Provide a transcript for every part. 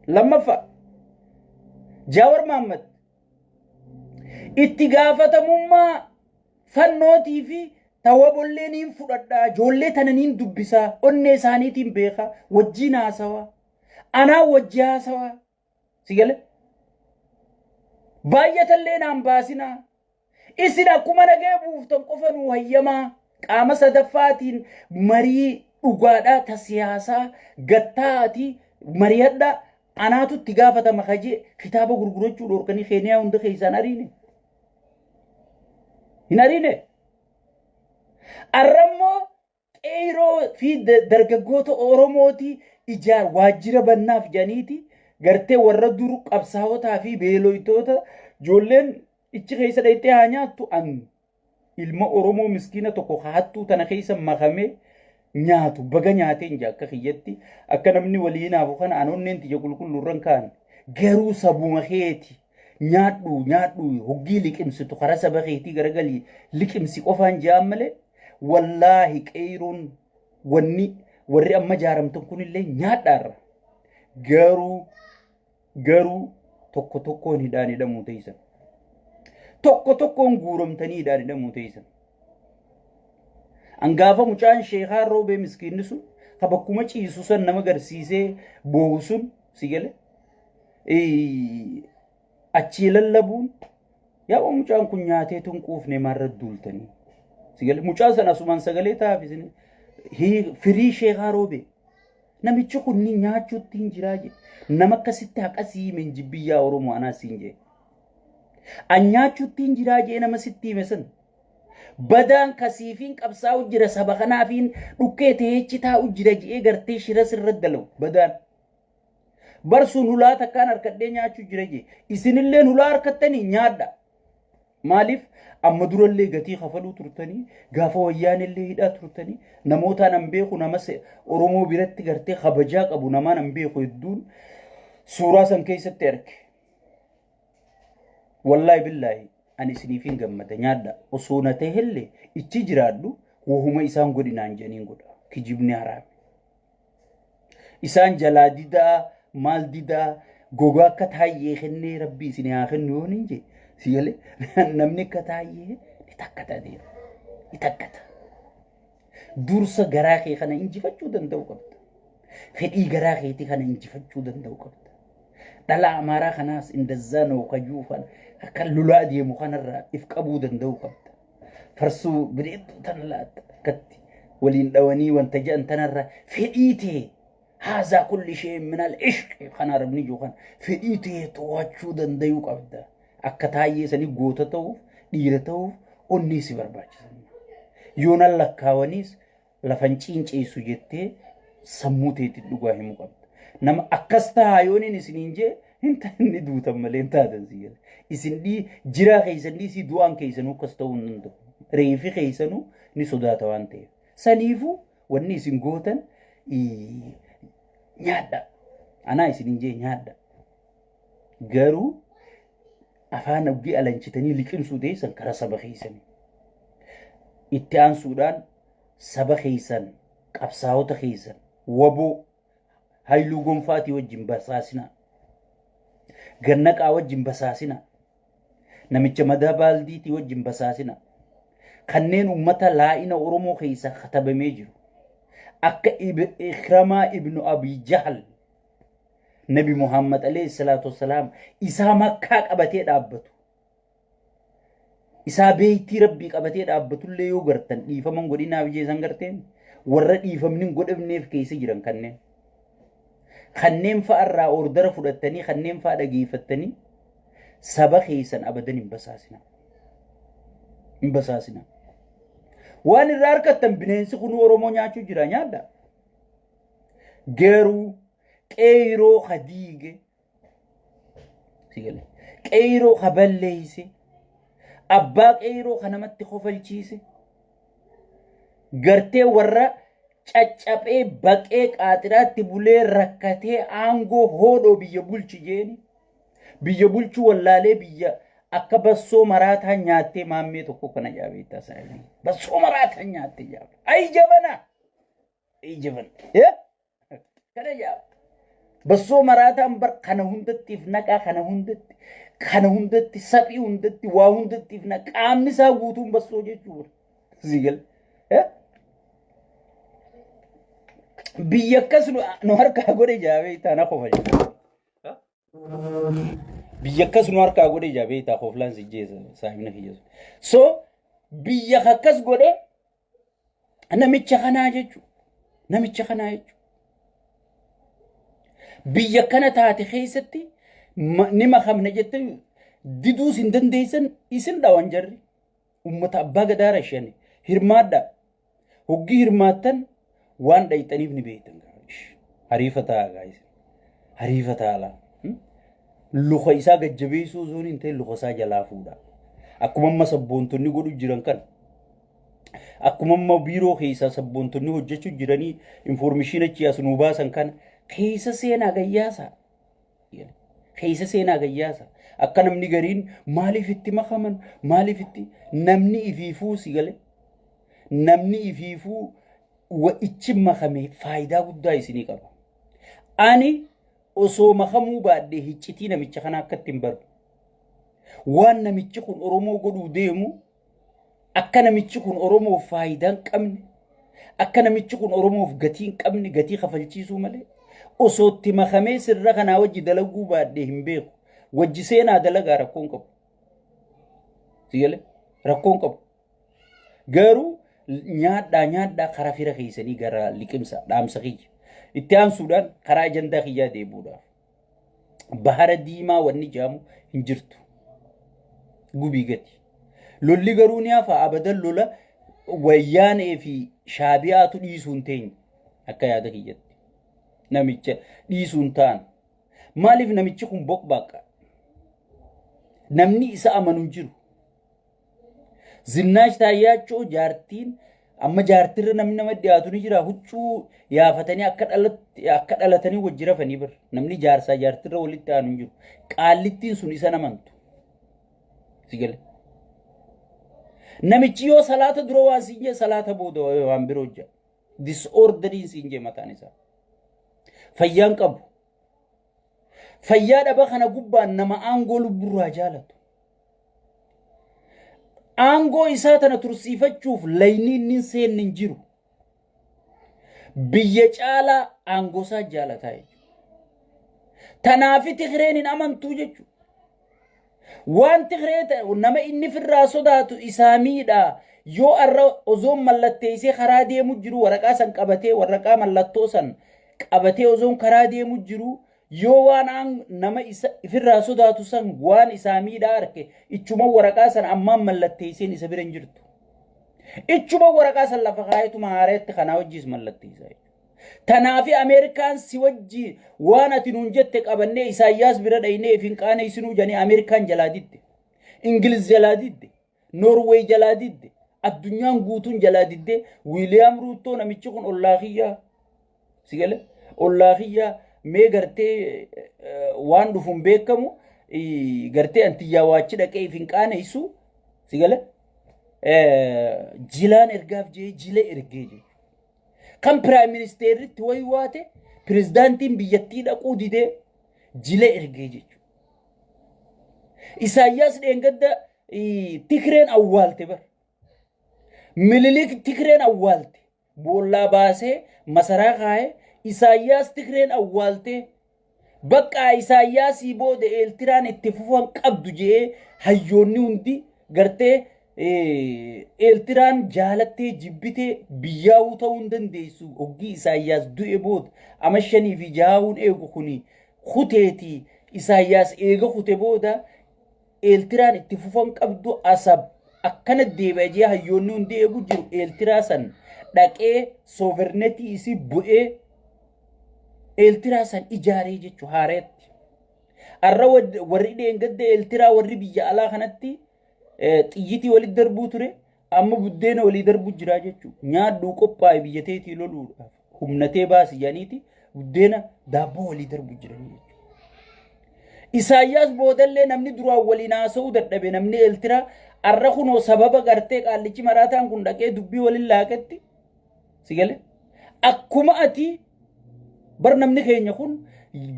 لما جاور محمد اتقافة مما فنوتي في تواب اللين فردا جولة تنين دبسا أني سانيتين بيخا وجينا سوا أنا وجيها سوا سيقل باية اللين أنباسنا إسنا كما نجيبو تنقفنوا هيما قام صدفاتين مري ugaadha ta siyaasaa gattaati mariyadha anaatu itti gaafatama kaje kitaaba gurgurachuu dhorkanii keeniyaa hunda keessaan ariine hin ariine arrammoo qeeroo fi dargaggoota oromooti ijaar waajjira bannaaf janiiti gartee warra duru qabsaawotaa fi beeloytoota ijoolleen ichi keessa dhayxee haa nyaattu an ilma oromoo miskiina tokko haattuu tana keessa makamee nyaatu baga nyaateen jakka khiyyatti akka namni waliinaafu kana anonneen tija qulqullurran kaan garuu sabuma keeti nyaadhu hoggii liqimsitu khara saba keeti garagali liqimsi qofaan jaamale wallahi qeyrun wanni warri amma jaaramtan kunillee nyaadhaarra garuu tokkoon hidhaan hidhamuu teeysan tokkoon guuramtanii hidhaan hidhamuu teeysan angafa mucaan sheekhaan roobee miskiinni sun kabakkuma ciisu san nama garsiisee boo'u sun sigale achi lallabuun yaa mucaan kun nyaatee tun quufne marra duultanii sigale mucaan san asumaan sagalee taafisine firii sheekhaa roobee namichi kun ni nyaachuutti hin jiraa jedhe nama akkasitti haqasii min jibbiyyaa oromoo anaa siin jedhe an nyaachuutti hin jiraa jedhe nama sitti hime san بدان كسيفين قبسا وجرا سبخنا فين دكيته چتا وجرا جي غرتي شرس ردلو بدان برسو نولا تكان اركدنيا چو جرا جي اسن اللي نولا اركتني نيادا مالف امدور اللي غتي خفلو ترتني غافو ويان اللي هدا ترتني نموتا نمبيخو نمس اورومو بيرت غرتي خبجا قبو نما نمبيخو يدون سورة سن كيسه ترك والله بالله ani sinifin gammada nyaadda osoo tehelle ichi jiraaddu wohuma isaan godinaan janiin godha kijibni haraam isaan jalaadida maldida goga akka taayee kennee rabbi isin haa kennu yoon inje siyale namni akka taayee itakkata dursa garaa kee kana injifachuu danda'u qabda fedhii garaa keetii kana injifachuu danda'u qabda dhala amaaraa kanaas indazaa noo kajuufan akka lulaa deemu kanarraa if qabuu danda'u qabda farsuu bineetu tan laata akkatti waliin dhawanii wanta jedhan tanarraa fedhiitee haazaa kulli shee minal ishqi kana rabni jookan fedhiitee to'achuu danda'u qabda akka taayee sanii goota ta'uuf dhiira ta'uuf onni si barbaachisan yoonal lakkaawaniis lafan ciinceessu jettee sammuu teetiin dhugaa himuu qabda nama akkas tahaa yooniin isiniin jee hintanni duutan malee hintaatan siyala isin di jira keeysan di si du'an keeysanuu kas ta'uu hin danda'u reefi keeysanuu ni sodaata waan ta'eef saniifu wanni isin gootan nyaadha anaa isinin jee nyaadha garuu afaan abdii alanchitanii liqimsuu deessan kara saba keeysanii itti aansuudhaan saba keeysan qabsaa'ota keeysan waboo hayluu gonfaatii wajjin basaasina gannaqaa wajjin basaasina namicha madaa baaldiitii wajjin basaasina kanneen ummata laa'ina oromoo keeysa katabamee jiru akka ikramaa ibnu abii jahal nabi muhammad alayhi salatu wassalaam isaa makkaa qabatee dhaabbatu isaa beeytii rabbii qabatee dhaabbatullee yoo gartan dhiifaman godhinaaf jeesan garteen warra dhiifamnin godhamneef keessa jiran kanneen fa'arraa ordara fudhattanii kanneen fa'a dhageeffattanii saba keessan abadan hin basaasina waan irraa harkattan bineensi kun oromoo nyaachuu jira nyaadha garuu qeyroo khadiige sigale qeyroo khaballeeyse abbaa qeyroo kanamatti kofalchiise gartee warra caccapee baqee qaatiraatti bulee rakkatee aangoo hoodhoo biyya bulchi jeeni biyya bulchu wallaalee biyya akka bassoo maraataa nyaattee maammee tokko kana jaabeettaa saayii bassoo maraataa nyaattee jaabe ay jabana kana jaab Bassoo maraataan bar kana hundattiif naqaa kana hundatti saphii hundatti waa hundattiif naqaa qaamni isaa guutuun bassoo jechuudha. Sigal biyya akkas nu harkaa godhe jaabee taana qofa jechuudha. Biyya akkas nu harkaa godhe jaabee taa qoflaan si jeessa saahibna kiyyasu. So biyya akkas godhe namicha kanaa jechuudha. Namicha kanaa jechuudha. Biyya kana taate keessatti nima kamna jette diduus hin dandeessan isin dhawan jarri ummata abbaa gadaa rashane hirmaadha hoggi hirmaattan waan dhayxaniif ni beektan hariifataa gaayis hariifataa la luqa isaa gajjabeessuu zoon hin ta'e luqa isaa jalaa fuudha akkuma amma sabboontonni godhu jiran kan akkuma amma biiroo keessaa sabboontonni hojjechuu jiranii information achi as nu baasan kana keessa seenaa gayyaasa keessa seenaa gayyaasa akka namni gariin maaliif itti makaman maaliif itti namni ifiifuu si gale namni ifiifuu wa ichi makame faayidaa guddaa isinii qaba ani osoo makamuu baadhee hiccitii namicha kana akkatti hin baru waan namichi kun oromoo godhuu deemu akka namichi kun oromoof faayidaa hin qabne akka namichi kun oromoof gatii hin qabne gatii kafalchiisuu malee osootti makamee sirra kanaa wajji dalaguu baadhee hin beeku wajji seenaa dalagaa rakkoon qabu sigale rakkoon qabu garuu nyaadhaa karaa fira keessanii gara liqimsa dhaamsa kiyya itti aansuudhaan karaa ajandaa kiyyaa deebuudhaaf bahara diimaa wanni jaamu hin jirtu gubii gati lolli garuu ni hafa abadan lola wayyaanee fi shaabiyaatu dhiisuun teenya akka yaada kiyyatti namicha dhiisuun ta'an maaliif namichi kun bokbaaqa namni isa amanu jiru zinnaash taayyaachoo jaartiin amma jaartirra namni nama dhiyaatu ni jira huccuu yaafatanii akka dhalatanii wajji rafanii bir namni jaarsaa jaartirra walitti aanu hin jiru qaallittiin sun isa namantu sigale namichi yoo salaata dura waan siinjee salaata booda waan biroo jira disorderiin siinjee mataan isaa fayyaan qabu fayyaa dhaba kana gubbaan nama aangoo lubburraa jaalatu aangoo isaa tana tursiifachuuf layniin nin seennin jiru biyya caalaa aangoo isaa jaalataa jechuudha tanaafi Tigreen hin amantuu jechuudha waan Tigree nama inni firraa sodaatu isaa miidhaa yoo arra ozoon mallatteessee karaa deemu jiru waraqaa san qabatee waraqaa mallattoo san qabatee ozoon karaa deemu jiru yoo waan nama ifirraa sodaatu san waan isaa miidhaa arke ichuma waraqaa san ammaan mallatteesseen isa bira hin jirtu ichuma waraqaa san lafa kaayetu maareetti kanaa wajjiis mallatteessaa tanaafi Ameerikaan si wajji waan ati nuun jette qabannee Isaayyaas bira dhaynee finqaane isinuu janii Ameerikaan jalaa didde Ingiliz jalaa didde Noorweey jalaa didde addunyaan guutuun jalaa didde Wiiliyaam Ruuttoo namichi kun ollaa kiyyaa sigale ollaa kiyyaa mee gartee waan dhufuun beekamu gartee antiyyaa waachi dhaqee finqaane isu sigale jilaan ergaaf jee jila ergee jee kan prime ministeritti way waate prezidaantiin biyyattii dhaquu didee jila ergee jechuudha Isaayyaas dheengadda Tigreen awwaalte bar Minilik Tigreen awwaalte boollaa baasee masaraa kaayee Isaayyaas Tigreen awwaalte bakka Isaayyaasii booda Eeltiraan itti fufan qabdu jee hayyoonni hundi gartee Eeltiraan jaalattee jibbitee biyyaa'uu ta'uu hin dandeessu hoggii Isaayyaas du'e booda ama 5 fi 6 eegu kuni kuteetii Isaayyaas eega kute booda Eeltiraan itti fufan qabdu asab akkana deebi'ee jee hayyoonni hundi eegu jiru Eeltiraa san dhaqee sovereignty isi bu'ee Eeltiraa san ijaaree jechu haareetti arra warri dheengadda Eeltiraa warri biyya alaa kanatti xiyyitii walitti darbuu ture amma buddeena walii darbuu jira jechu nyaadhuu qophaa'e biyyateetii loluudhaaf humnatee baasi janiiti buddeena daabboo walii darbuu jira jechu Isaayyaas boodallee namni duraan waliin haasa'uu dadhabe namni Eeltiraa arra kunoo sababa gartee qaallichi maraataan kun dhaqee dubbii waliin laaqetti sigale akkuma ati برنامج نخين يكون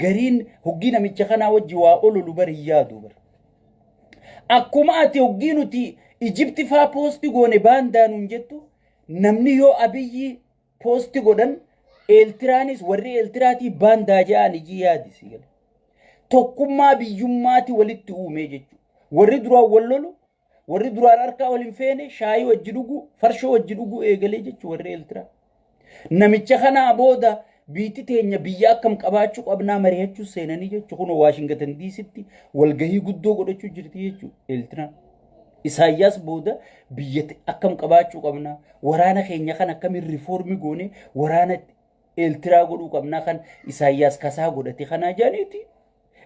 قرين هجينا من شخنا وجه وأقوله لبريادو بر أكما أتي هجينو تي إجبت فا بوستي غوني باندانو نجتو نمني يو أبي بوستي غودن إلترانيس ورّي إلتراتي باندا جاني جيادي سيغل توكما بيجماتي ولدت أومي جتو ورّي دروا ولولو ورّي دروا أركا ولنفيني شاي وجلوغو فرشو وجلوغو إيغلي جتو ورّي إلترا نمي شخنا أبودا بيتي تينيا بيا كم قباچو قبنا مريچو سيناني جچو كونو واشنطن دي سيتي والغهي غدو غدچو جرتي جچو إلترا إساياس بودا بيت أكم قباچو قبنا ورانا خينيا خان أكم الريفورمي غوني ورانا إلترا غدو قبنا خان إساياس كسا غدتي خانا جانيتي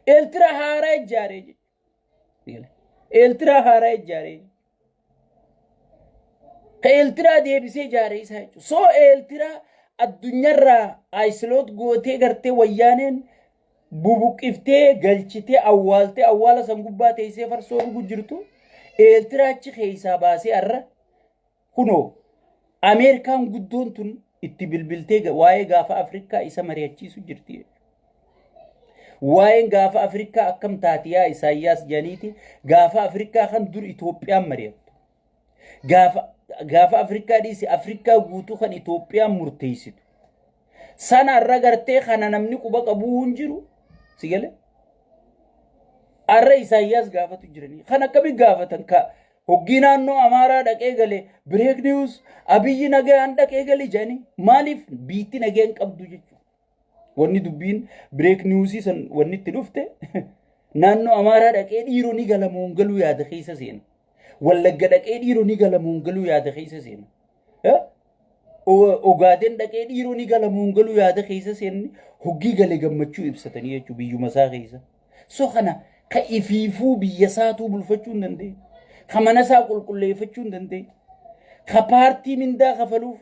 إلترا هارا جاري إلترا هارا جاري إلترا دي بيسي جاري سايچو سو إلترا الدنيا را ايسلوت غوتي غرتي ويانين بوبوقفتي غلچتي اولتي اولا سنغباتي سفر سو غجرتو التراچ خيسا باسي ار كنو امريكان غدونتون اتبلبلتي واي غاف افريكا اسا مريچي سجرتي واي غاف افريكا كم تاتيا اساياس جانيتي غاف افريكا خن دور ايثيوبيا مريت غاف افريكا ديسي افريكا غوتو خن ايثيوبيا مرتيسيت سانا رغرتي خنا نمني قبا قبون جيرو سيغله اري ساياس غافتو جيرني خنا كبي غافتن كا هوغينا نو امارا دقي غلي بريك نيوز ابي نغا ان دقي غلي جاني ماليف بيتي نغين قبدو جيچو وني دوبين بريك نيوزي سن وني تدفته نانو امارا دقي ديرو ني غلا مونغلو يا دخيسه سين ولا دقي ديرو ني غلا مونغلو يا دخيسه سين ogaden daqee dhiiroo ni gala muungaluu yaada keessa seenni hoggii galee gammachuu ibsatanii jechuu biyyuma isaa keessa so kana ka ifiifuu biyya isaatuu bulfachuu hin dandeenye ka mana isaa qulqulleeffachuu hin dandeenye ka paartii mindaa kafaluuf